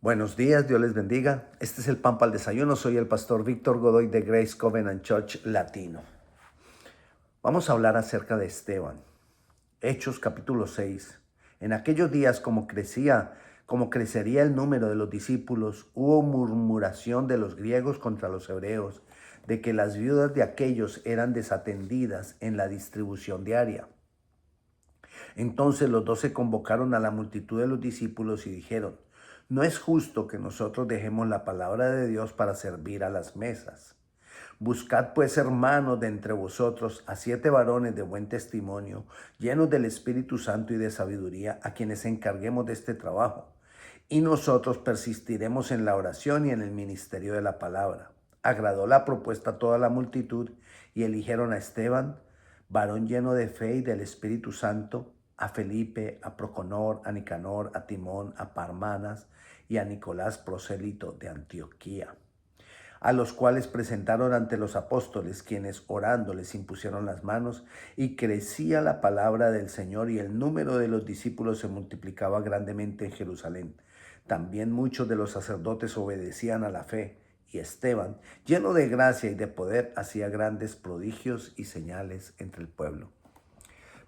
Buenos días, Dios les bendiga. Este es el Pan para el Desayuno. Soy el pastor Víctor Godoy de Grace Covenant Church Latino. Vamos a hablar acerca de Esteban. Hechos capítulo 6. En aquellos días, como crecería el número de los discípulos, hubo murmuración de los griegos contra los hebreos, de que las viudas de aquellos eran desatendidas en la distribución diaria. Entonces los 12 convocaron a la multitud de los discípulos y dijeron: no es justo que nosotros dejemos la palabra de Dios para servir a las mesas. Buscad pues, hermanos, de entre vosotros a 7 varones de buen testimonio, llenos del Espíritu Santo y de sabiduría, a quienes encarguemos de este trabajo. Y nosotros persistiremos en la oración y en el ministerio de la palabra. Agradó la propuesta a toda la multitud y eligieron a Esteban, varón lleno de fe y del Espíritu Santo, a Felipe, a Proconor, a Nicanor, a Timón, a Parmanas y a Nicolás, prosélito de Antioquía, a los cuales presentaron ante los apóstoles, quienes orando les impusieron las manos, y crecía la palabra del Señor, y el número de los discípulos se multiplicaba grandemente en Jerusalén. También muchos de los sacerdotes obedecían a la fe, y Esteban, lleno de gracia y de poder, hacía grandes prodigios y señales entre el pueblo.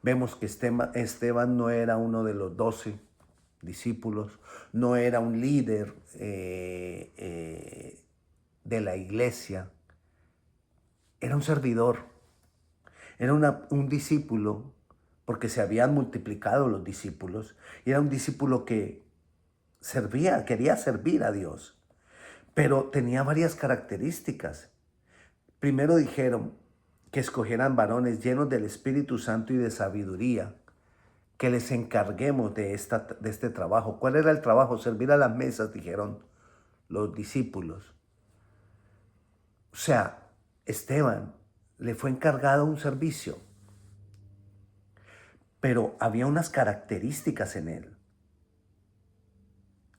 Vemos que Esteban no era uno de los 12 discípulos, no era un líder de la iglesia, era un servidor, era un discípulo, porque se habían multiplicado los discípulos, y era un discípulo que quería servir a Dios, pero tenía varias características. Primero dijeron que escogieran varones llenos del Espíritu Santo y de sabiduría, que les encarguemos de este trabajo. ¿Cuál era el trabajo? Servir a las mesas, dijeron los discípulos. O sea, Esteban le fue encargado un servicio, pero había unas características en él: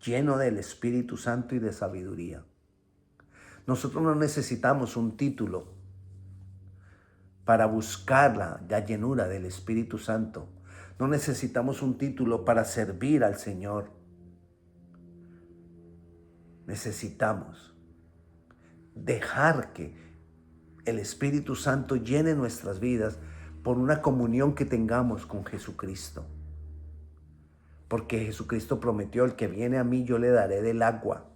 lleno del Espíritu Santo y de sabiduría. Nosotros no necesitamos un título para buscar la llenura del Espíritu Santo. No necesitamos un título para servir al Señor. Necesitamos dejar que el Espíritu Santo llene nuestras vidas por una comunión que tengamos con Jesucristo. Porque Jesucristo prometió: el que viene a mí, yo le daré del agua.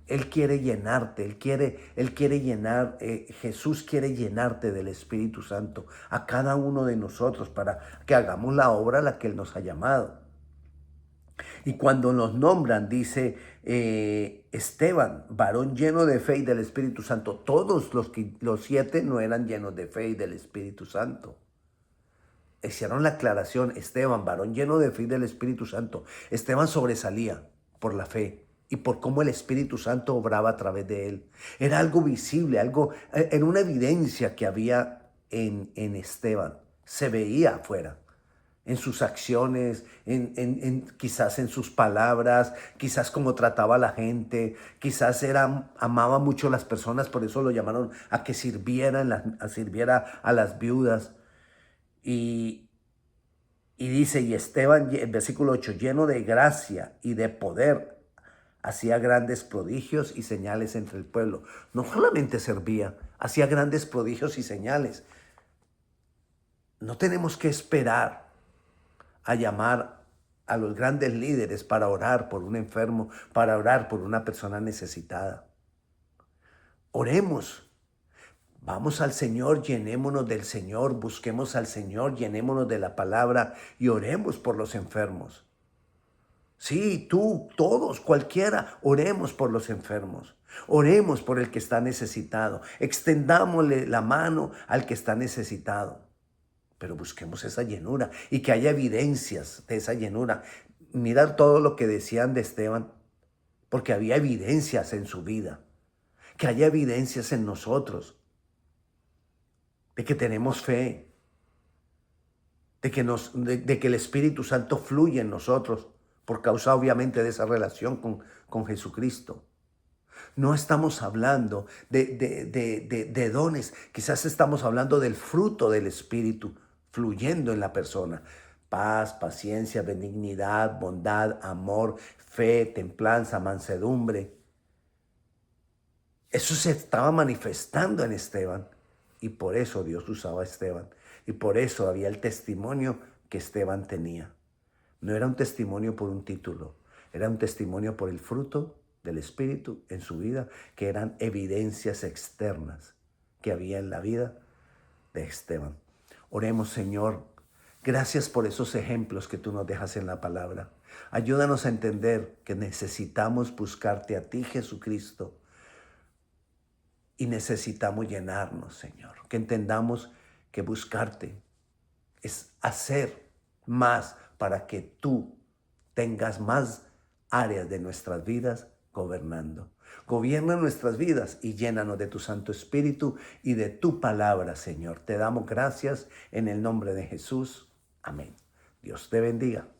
Él quiere llenarte, Él quiere llenar, Jesús quiere llenarte del Espíritu Santo a cada uno de nosotros para que hagamos la obra a la que Él nos ha llamado. Y cuando nos nombran, dice Esteban, varón lleno de fe y del Espíritu Santo. Todos los 7 no eran llenos de fe y del Espíritu Santo. Hicieron la aclaración: Esteban, varón lleno de fe y del Espíritu Santo. Esteban sobresalía por la fe y por cómo el Espíritu Santo obraba a través de él. Era algo visible, era una evidencia que había en Esteban. Se veía afuera, en sus acciones, quizás en sus palabras, quizás cómo trataba a la gente, quizás amaba mucho a las personas, por eso lo llamaron a que sirviera a las viudas. Y dice: y Esteban, el versículo 8, lleno de gracia y de poder, hacía grandes prodigios y señales entre el pueblo. No solamente servía, hacía grandes prodigios y señales. No tenemos que esperar a llamar a los grandes líderes para orar por un enfermo, para orar por una persona necesitada. Oremos. Vamos al Señor, llenémonos del Señor, busquemos al Señor, llenémonos de la palabra y oremos por los enfermos. Sí, tú, todos, cualquiera, oremos por los enfermos. Oremos por el que está necesitado. Extendámosle la mano al que está necesitado. Pero busquemos esa llenura y que haya evidencias de esa llenura. Mirad todo lo que decían de Esteban, porque había evidencias en su vida. Que haya evidencias en nosotros de que tenemos fe, de que el Espíritu Santo fluye en nosotros por causa obviamente de esa relación con Jesucristo. No estamos hablando de dones, quizás estamos hablando del fruto del Espíritu fluyendo en la persona. paz, paciencia, benignidad, bondad, amor, fe, templanza, mansedumbre. Eso se estaba manifestando en Esteban y por eso Dios usaba a Esteban y por eso había el testimonio que Esteban tenía. No era un testimonio por un título, era un testimonio por el fruto del Espíritu en su vida, que eran evidencias externas que había en la vida de Esteban. Oremos, Señor, gracias por esos ejemplos que tú nos dejas en la palabra. Ayúdanos a entender que necesitamos buscarte a ti, Jesucristo, y necesitamos llenarnos, Señor. Que entendamos que buscarte es hacer más para que tú tengas más áreas de nuestras vidas gobernando. Gobierna nuestras vidas y llénanos de tu Santo Espíritu y de tu palabra, Señor. Te damos gracias en el nombre de Jesús. Amén. Dios te bendiga.